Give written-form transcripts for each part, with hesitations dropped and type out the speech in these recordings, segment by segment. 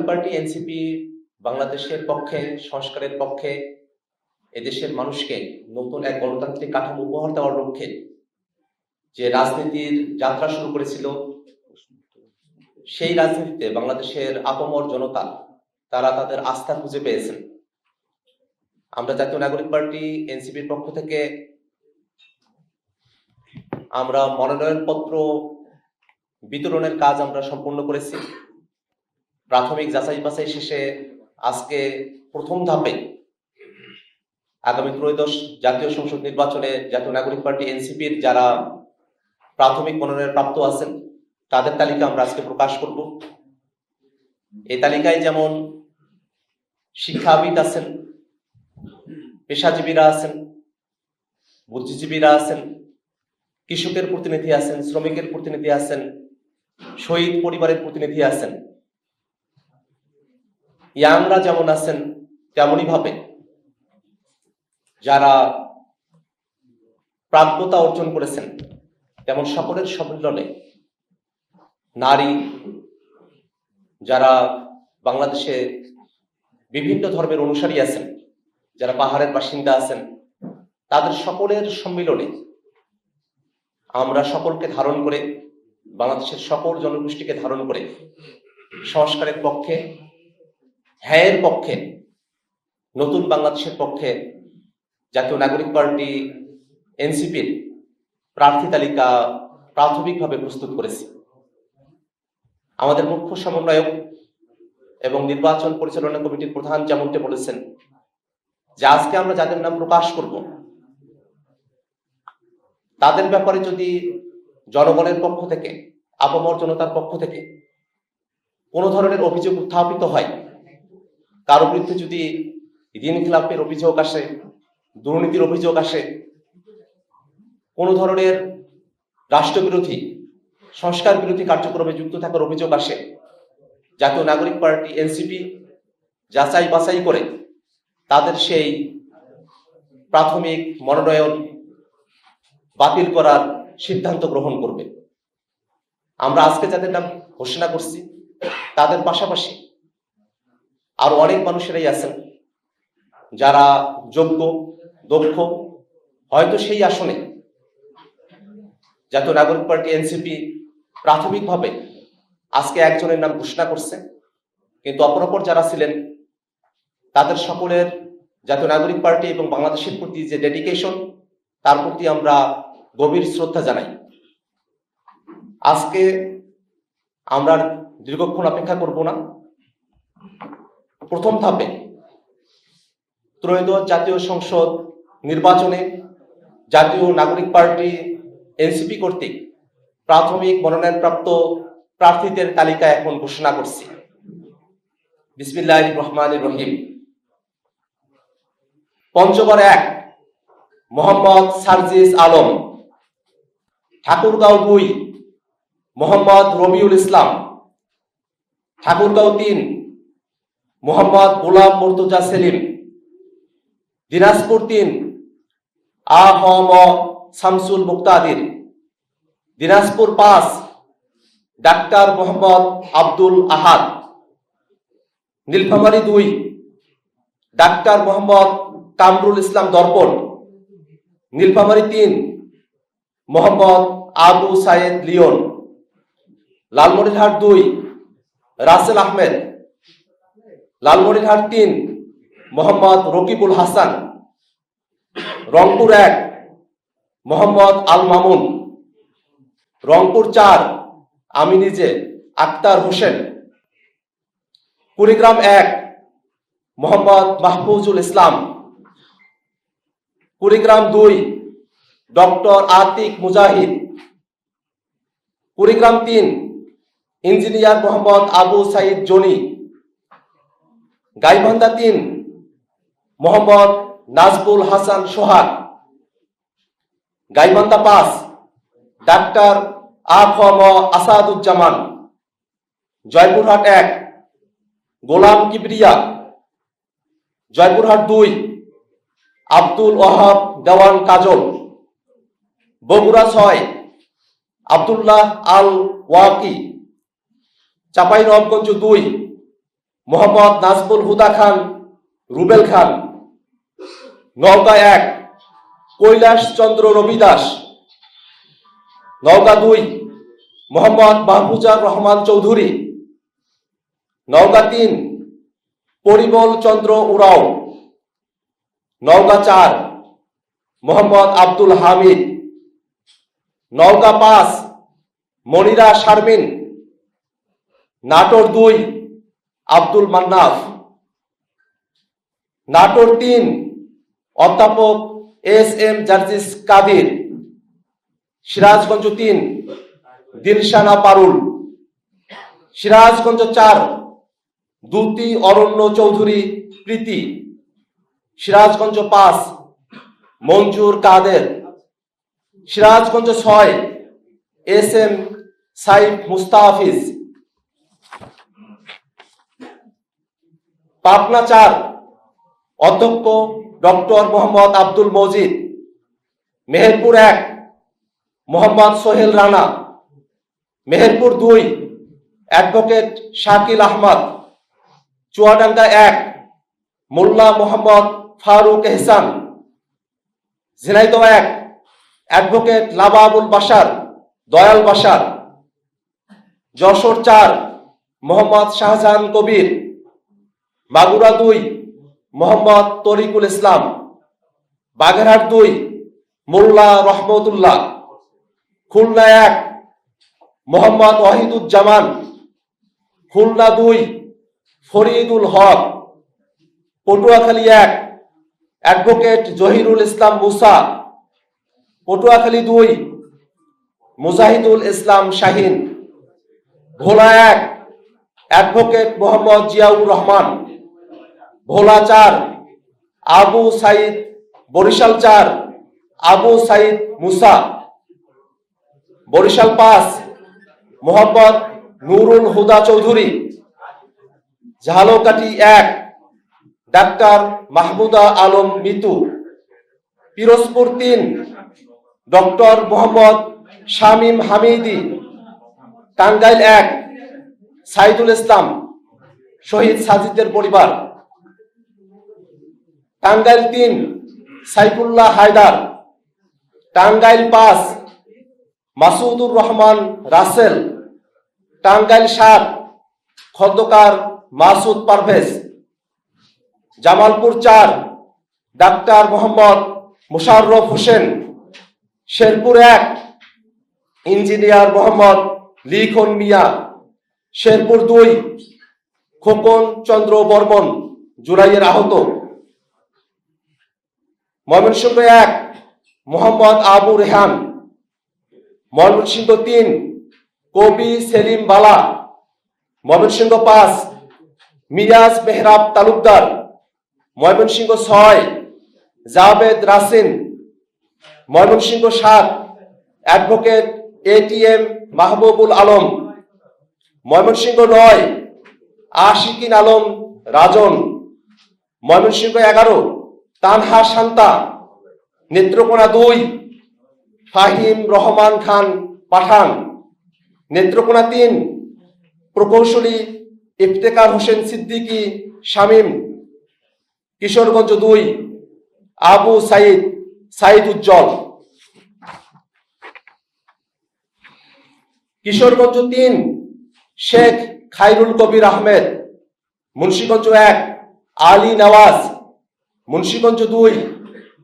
Party NCP বাংলাদেশের পক্ষে, সংস্কারের পক্ষে, এদেশের মানুষকে নতুন এক গণতান্ত্রিক কাঠামো উপহার দেওয়ার লক্ষ্যে যে রাজনীতির যাত্রা শুরু করেছিল, সেই রাজনীতিতে বাংলাদেশের আপামর জনতা তারা তাদের আস্থা খুঁজে পেয়েছেন। আমরা জাতীয় নাগরিক পার্টি এনসিপির পক্ষ থেকে আমরা মনোনয়নপত্র বিতরণের কাজ আমরা সম্পূর্ণ করেছি। প্রাথমিক যাচাই বাছাই শেষে আজকে প্রথম ধাপে আগামী ত্রয়োদশ জাতীয় সংসদ নির্বাচনে জাতীয় নাগরিক পার্টি এনসিপির যারা প্রাথমিক মনোনয়ন প্রাপ্ত আছেন তাদের তালিকা আমরা আজকে প্রকাশ করব। এই তালিকায় যেমন শিক্ষাবিদ আছেন, পেশাজীবীরা আছেন, বুদ্ধিজীবীরা আছেন, কৃষকের প্রতিনিধি আছেন, শ্রমিকের প্রতিনিধি আছেন, শহীদ পরিবারের প্রতিনিধি আছেন, ইয়াংরা যেমন আছেন, তেমনই ভাবে যারা প্রাজ্ঞতা অর্জন করেছেন তেমন সকলের সম্মিলনে নারী, যারা বাংলাদেশে বিভিন্ন ধর্মের অনুসারী আছেন, যারা পাহাড়ের বাসিন্দা আছেন, তাদের সকলের সম্মিলনে আমরা সকলকে ধারণ করে, বাংলাদেশের সকল জনগোষ্ঠীকে ধারণ করে সংস্কারের পক্ষে, হ্যাঁয়ের পক্ষে, নতুন বাংলাদেশের পক্ষে জাতীয় নাগরিক পার্টি এনসিপির প্রার্থী তালিকা প্রাথমিকভাবে প্রস্তুত করেছি। আমাদের মুখ্য সমন্বয়ক এবং নির্বাচন পরিচালনা কমিটির প্রধান যেমনটি বলেছেন যে আজকে আমরা যাদের নাম প্রকাশ করব তাদের ব্যাপারে যদি জনগণের পক্ষ থেকে, আপামর জনতার পক্ষ থেকে কোনো ধরনের অভিযোগ উত্থাপিত হয়, কারো বিরুদ্ধে যদি ঋণ খেলাপের অভিযোগ আসে, দুর্নীতির অভিযোগ আসে, কোনো ধরনের রাষ্ট্রবিরোধী, সংস্কার বিরোধী কার্যক্রমে যুক্ত থাকার অভিযোগ আসে, জাতীয় নাগরিক পার্টি এনসিপি যাচাই বাছাই করে তাদের সেই প্রাথমিক মনোনয়ন বাতিল করার সিদ্ধান্ত গ্রহণ করবে। আমরা আজকে যাদের নাম ঘোষণা করছি তাদের পাশাপাশি আরো অনেক মানুষেরাই আছেন যারা যোগ্য, দক্ষ, হয়তো সেই আসনে জাতীয় নাগরিক পার্টি এনসিপি প্রাথমিকভাবে আজকে একজনের নাম ঘোষণা করছে, কিন্তু অপরাপর যারা ছিলেন তাদের সকলের জাতীয় নাগরিক পার্টি এবং বাংলাদেশের প্রতি যে ডেডিকেশন, তার প্রতি আমরা গভীর শ্রদ্ধা জানাই। আজকে আমরা দীর্ঘক্ষণ অপেক্ষা করব না। প্রথম ধাপে ত্রয়োদশ জাতীয় সংসদ নির্বাচনে জাতীয় নাগরিক পার্টি এনসিপি কর্তৃক প্রাথমিক মনোনয়নপ্রাপ্ত প্রার্থীদের তালিকা এখন ঘোষণা করছি। বিসমিল্লাহির রহমানির রহিম। পঞ্চগড় 1 মোহাম্মদ সার্জিস আলম, ঠাকুরগাঁও 2 মোহাম্মদ রবিউল ইসলাম, ঠাকুরগাঁও 3 মোহাম্মদ গোলাম মুর্তজা সেলিম, দিনাজপুর 3 আ.হ.ম শামসুল মুক্তাদির, দিনাজপুর 5 ডাক্তার মোহাম্মদ আব্দুল আহাদ, নীলফামারী 2 ডাক্তার মোহাম্মদ কামরুল ইসলাম দর্পণ, নীলফামারী 3 মোহাম্মদ আবু সাইদ লিওন, লালমনিরহাট 2 রাসেল আহমেদ, লালমনিরহাট 3 মোহাম্মদ রকিবুল হাসান, রংপুর 1 মোহাম্মদ আল মামুন, রংপুর 4 আমি নিজে আক্তার হোসেন, কুড়িগ্রাম 1 মোহাম্মদ মাহফুজুল ইসলাম, কুড়িগ্রাম 2 ডক্টর আতিক মুজাহিদ, Kurigram 3 engineer Mohammad Abu Saeed Johnny, Gaibandha 3 Mohammad Nazbul Hasan Sohag, Gaibandha 5 doctor আ.খ.ম Asaduzzaman, Joypurhat 1 গোলাম কিবরিয়া, জয়পুরহাট 2 আব্দুল ওয়াহাব দেওয়ান কাজল, বগুড়া 6 আব্দুল্লাহ আল ওয়াকি, চাঁপাইনবাবগঞ্জ 2 মোহাম্মদ নাজমুল হুদা খান রুবেল খান। নওগাঁ 1 কৈলাস চন্দ্র রবি দাস। নওগাঁ 2 মোহাম্মদ মাহফুজার রহমান চৌধুরী। নওগাঁ 3 পরিমল চন্দ্র উরাও। নওগাঁ 4 মোহাম্মদ আব্দুল হামিদ। নওগাঁ 5 মনিরা শারমিন। নাটোর 2 আব্দুল মান্নাফ। নাটোর 3 অধ্যাপক SM জার্জিস কাদির। সিরাজগঞ্জ 3 দিলশানা পারুল। সিরাজগঞ্জ 4 দ্যুতি অরণ্য চৌধুরী প্রীতি। সিরাজগঞ্জ 5 মঞ্জুর কাদের। সিরাজগঞ্জ 6 SM সাইফ মুস্তাফিজ। পাবনা 4 অধ্যক্ষ ডক্টর মোহাম্মদ আব্দুল মজিদ। মেহেরপুর 1 মোহাম্মদ সোহেল রানা। মেহেরপুর 2 অ্যাডভোকেট শাকিল আহমদ। চুয়াডাঙ্গা 1 মোল্লা মোহাম্মদ ফারুক এহসান। ঝিনাইদহ 1 অ্যাডভোকেট লাবাবুল বাশার দয়াল বাশার। যশোর 4 মোহাম্মদ শাহজাহান কবির। মাগুরা 2 মোহাম্মদ তরিকুল ইসলাম। বাগেরহাট 2 মোল্লা রহমতুল্লাহ। খুলনা 1 মোহাম্মদ ওয়াহিদুজ্জামান। খুলনা 2 ফরিদুল হক। পটুয়াখালী 1 অ্যাডভোকেট জহিরুল ইসলাম মুসা। পটুয়াখালী 2 মুজাহিদুল ইসলাম শাহিন। ভোলা 1 অ্যাডভোকেট মোহাম্মদ জিয়াউর রহমান। ভোলা 4 আবু সাইদ। বরিশাল 4 আবু সাইদ মুসা। বরিশাল 5 মোহাম্মদ নুরুল হুদা চৌধুরী। ঝালকাঠি 1 ডাক্তার মাহমুদা আলম মিতু। পিরোজপুর 3 ডক্টর মোহাম্মদ শামীম হামিদি। টাঙ্গাইল 1 সাইদুল ইসলাম শহীদ সাজিদের পরিবার। টাঙ্গাইল 3 সাইফুল্লাহ হায়দার। টাঙ্গাইল 5 মাসুদুর রহমান রাসেল। টাঙ্গাইল 7 খন্দকার মাসুদ পারভেজ। জামালপুর 4 ডাক্তার মোহাম্মদ মুশাররফ হোসেন। শেরপুর 1 ইঞ্জিনিয়ার মোহাম্মদ লিখন মিয়া। শেরপুর 2 খোকন চন্দ্র বর্মন জুলাইয়ের আহত। ময়মনসিংহ 1 মোহাম্মদ আবু রেহান। ময়মনসিংহ 3 কবি সেলিম বালা। ময়মনসিংহ 5 মিরাজ মেহরাব তালুকদার। ময়মনসিংহ 6 জাভেদ রাসিন। Mymensingh 7 advocate ATM Mahbubul Alam. ময়মনসিংহ 9 আশিকিন আলম রাজন। ময়মনসিংহ 11 তানহা শান্তা। নেত্রকোনা 2 ফাহিম রহমান খান পাঠান। নেত্রকোনা 3 প্রকৌশলী ইফতেখার হোসেন সিদ্দিকী শামীম। কিশোরগঞ্জ 2 আবু সাইদ সাইদ উজ্জ্বল। কিশোরগঞ্জ 3 শেখ খায়রুল কবির আহমেদ। মুন্সিগঞ্জ 1 আলী নওয়াজ। মুন্সিগঞ্জ 2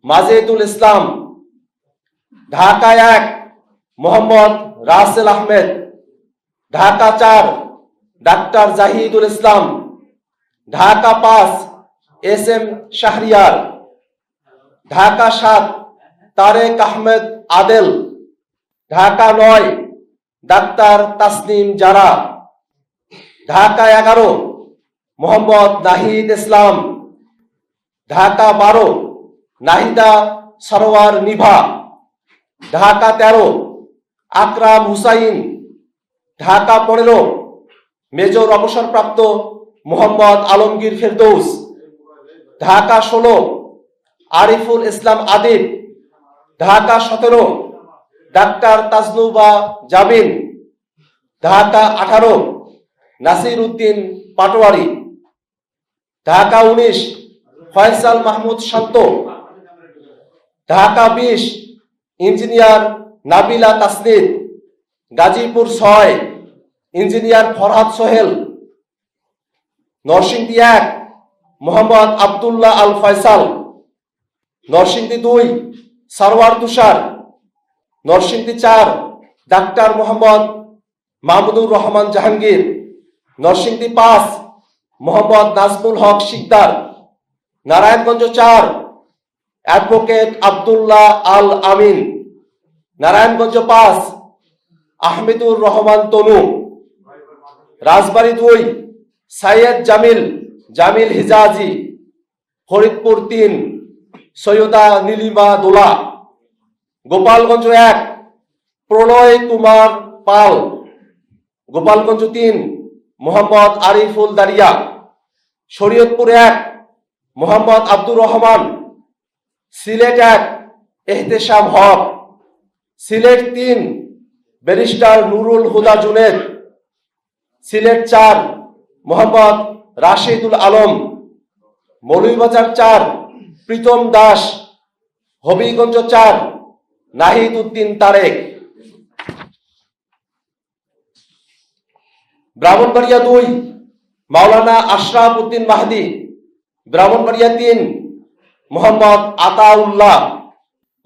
মাজেদুল ইসলাম। ঢাকা 1 মোহাম্মদ রাসেল আহমেদ। ঢাকা 4 ডাক্তার জাহিদুল ইসলাম। ঢাকা 5 SM শাহরিয়ার। ঢাকা 7 তারেক আহমেদ আদেল। ঢাকা 9 ডাক্তার তাসনিম জারা। ঢাকা 11 মোহাম্মদ নাহিদ ইসলাম। ঢাকা 12 নাহিদা সরোয়ার নিভা। ঢাকা 13 আকরাম হুসাইন। ঢাকা 15 মেজর অবসরপ্রাপ্ত মোহাম্মদ আলমগীর ফেরদৌস। ঢাকা 16 আরিফুল ইসলাম আদিব। ঢাকা 17 ডাক্তার তাজনুবা জাবিন। ঢাকা 18 নাসির উদ্দিন পাটোয়ারি। ঢাকা 19 ফয়সাল মাহমুদ শান্ত, ঢাকা 20 ইঞ্জিনিয়ার নাবিলা তাসনিদ, গাজীপুর 6 ইঞ্জিনিয়ার ফরহাদ সোহেল, নরসিংদী 1 মোহাম্মদ আব্দুল্লাহ আল ফয়সাল, নরসিংদী 2 সারওয়ার তুষার, নরসিংদী 4 ডাক্তার মোহাম্মদ মাহমুদুর রহমান জাহাঙ্গীর, নরসিংদী 5 মোহাম্মদ নাজমুল হক শিকদার, নারায়ণগঞ্জ 4 অ্যাডভোকেট আব্দুল্লাহ আল আমিন, নারায়ণগঞ্জ 5 আহমেদুর রহমান তনু, রাজবাড়ী 2 সাইয়েদ জামিল হিজাজি, ফরিদপুর 3 সৈয়দা নীলিমা দোলা, গোপালগঞ্জ 1 প্রলয় কুমার পাল, গোপালগঞ্জ 3 মোহাম্মদ আরিফুল দারিয়া, শরীয়তপুর 1 মোহাম্মদ আব্দুর রহমান, সিলেট 1 এহতেশাম হক, সিলেট 3 ব্যারিস্টার নুরুল হুদা জুনেদ, সিলেট 4 মোহাম্মদ রাশিদুল আলম, মৌলভীবাজার 4 প্রীতম দাস, হবিগঞ্জ 4 নাহিদ উদ্দিন তারেক, ব্রাহ্মণবাড়িয়া 2 মাওলানা আশরাফ উদ্দিন মাহদি, ব্রাহ্মণবাড়িয়া 3 মোহাম্মদ আতাউল্লাহ,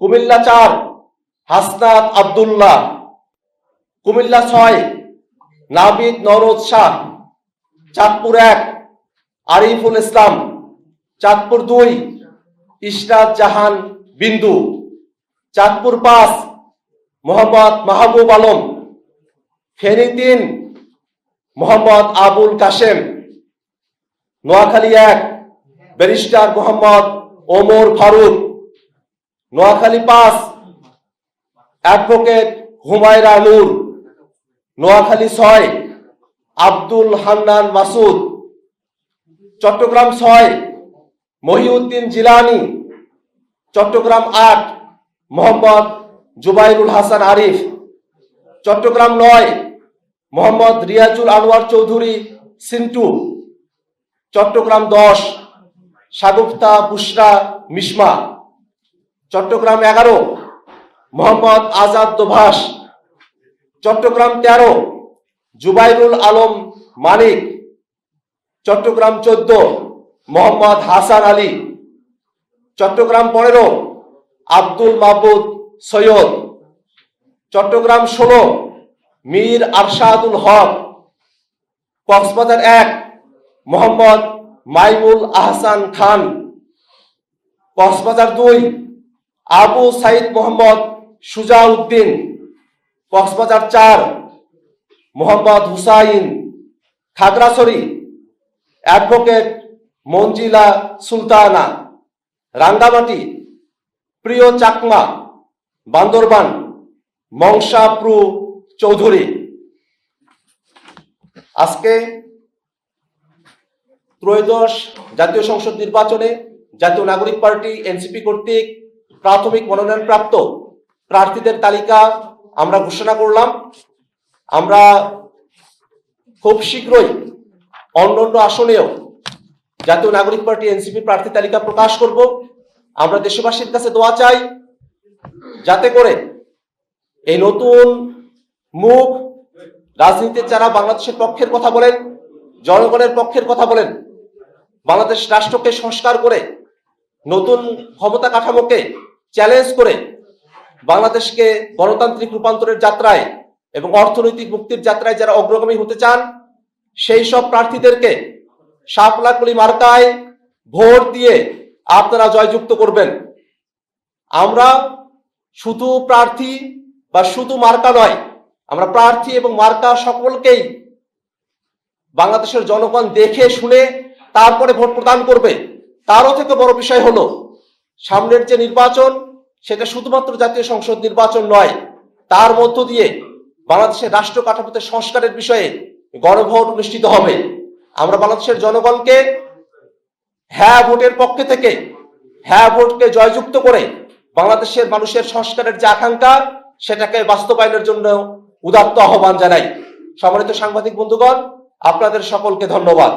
কুমিল্লা 4 হাসনাত আব্দুল্লাহ, কুমিল্লা 6 নাবিদ নওরোজ শাহ, চাঁদপুর 1 আরিফুল ইসলাম, চাঁদপুর 2 ইশরাত জাহান বিন্দু, চাঁদপুর 5 মোহাম্মদ মাহবুব আলম, ফেনী 3 মোহাম্মদ আবুল কাশেম, নোয়াখালী 1 ব্যারিস্টার মোহাম্মদ ওমর ফারুক, নোয়াখালী 5 অ্যাডভোকেট হুমায়রা নূর, নোয়াখালী 6 আব্দুল হান্নান মাসুদ, চট্টগ্রাম 6 মহিউদ্দিন জিলানি, চট্টগ্রাম 8 মোহাম্মদ জুবাইরুল হাসান আরিফ, চট্টগ্রাম 9 মোহাম্মদ রিয়াজুল আনোয়ার চৌধুরী সিন্টু, চট্টগ্রাম 10 শাগুফতা বুশরা মিশমা, চট্টগ্রাম 11 মোহাম্মদ আজাদ দোভাষ, চট্টগ্রাম 13 জুবাইরুল আলম মানিক, চট্টগ্রাম 14 মোহাম্মদ হাসান আলী, চট্টগ্রাম 15 আব্দুল মাহবুদ সৈয়দ, চট্টগ্রাম 16 মীর আরশাদুল হক, কক্সবাজার 1 মোহাম্মদ মাইমুল আহসান খান, কক্সবাজার 2 আবু সাইদ মোহাম্মদ সুজাউদ্দিন, কক্সবাজার 4 মোহাম্মদ হুসাইন, খাগড়াছড়ি অ্যাডভোকেট মঞ্জিলা সুলতানা, রাঙ্গামাটি প্রিয় চাকমা, বান্দরবান মংসাপ্রু চৌধুরী। আজকে ত্রয়োদশ জাতীয় সংসদ নির্বাচনে জাতীয় নাগরিক পার্টি এনসিপি কর্তৃক প্রাথমিক মনোনয়নপ্রাপ্ত প্রার্থীদের তালিকা আমরা ঘোষণা করলাম। আমরা খুব শীঘ্রই অন্যান্য আসনেও জাতীয় নাগরিক পার্টি এনসিপি প্রার্থী তালিকা প্রকাশ করব। আমরা দেশবাসীর কাছে দোয়া চাই যাতে করে এই নতুন মুখ রাজনীতির যারা বাংলাদেশের পক্ষের কথা বলেন, জনগণের পক্ষের কথা বলেন, বাংলাদেশ রাষ্ট্রকে সংস্কার করে নতুন ক্ষমতা কাঠামোকে চ্যালেঞ্জ করে বাংলাদেশকে গণতান্ত্রিক রূপান্তরের যাত্রায় এবং অর্থনৈতিক মুক্তির যাত্রায় যারা অগ্রগামী হতে চান সেই সব প্রার্থীদেরকে শাপলাকলি মার্কায় ভোট দিয়ে আপনারা জয়যুক্ত করবেন। আমরা শুধু প্রার্থী বা শুধু মার্কা নয়, আমরা প্রার্থী এবং মার্কা সকলকেই বাংলাদেশের জনগণ দেখে শুনে তারপরে ভোট প্রদান করবে। তারও থেকে বড় বিষয় হলো সামনের যে নির্বাচন সেটা শুধুমাত্র জাতীয় সংসদ নির্বাচন নয়, তার মধ্য দিয়ে বাংলাদেশের রাষ্ট্র কাঠামোতে সংস্কারের বিষয়ে গণভোট অনুষ্ঠিত হবে। আমরা বাংলাদেশের জনগণকে হ্যাঁ ভোটের পক্ষে থেকে হ্যাঁ ভোটকে জয়যুক্ত করে বাংলাদেশের মানুষের সংস্কারের যে আকাঙ্ক্ষা সেটাকে বাস্তবায়নের জন্য উদাত্ত আহ্বান জানাই। সম্মানিত সাংবাদিক বন্ধুগণ, আপনাদের সকলকে ধন্যবাদ।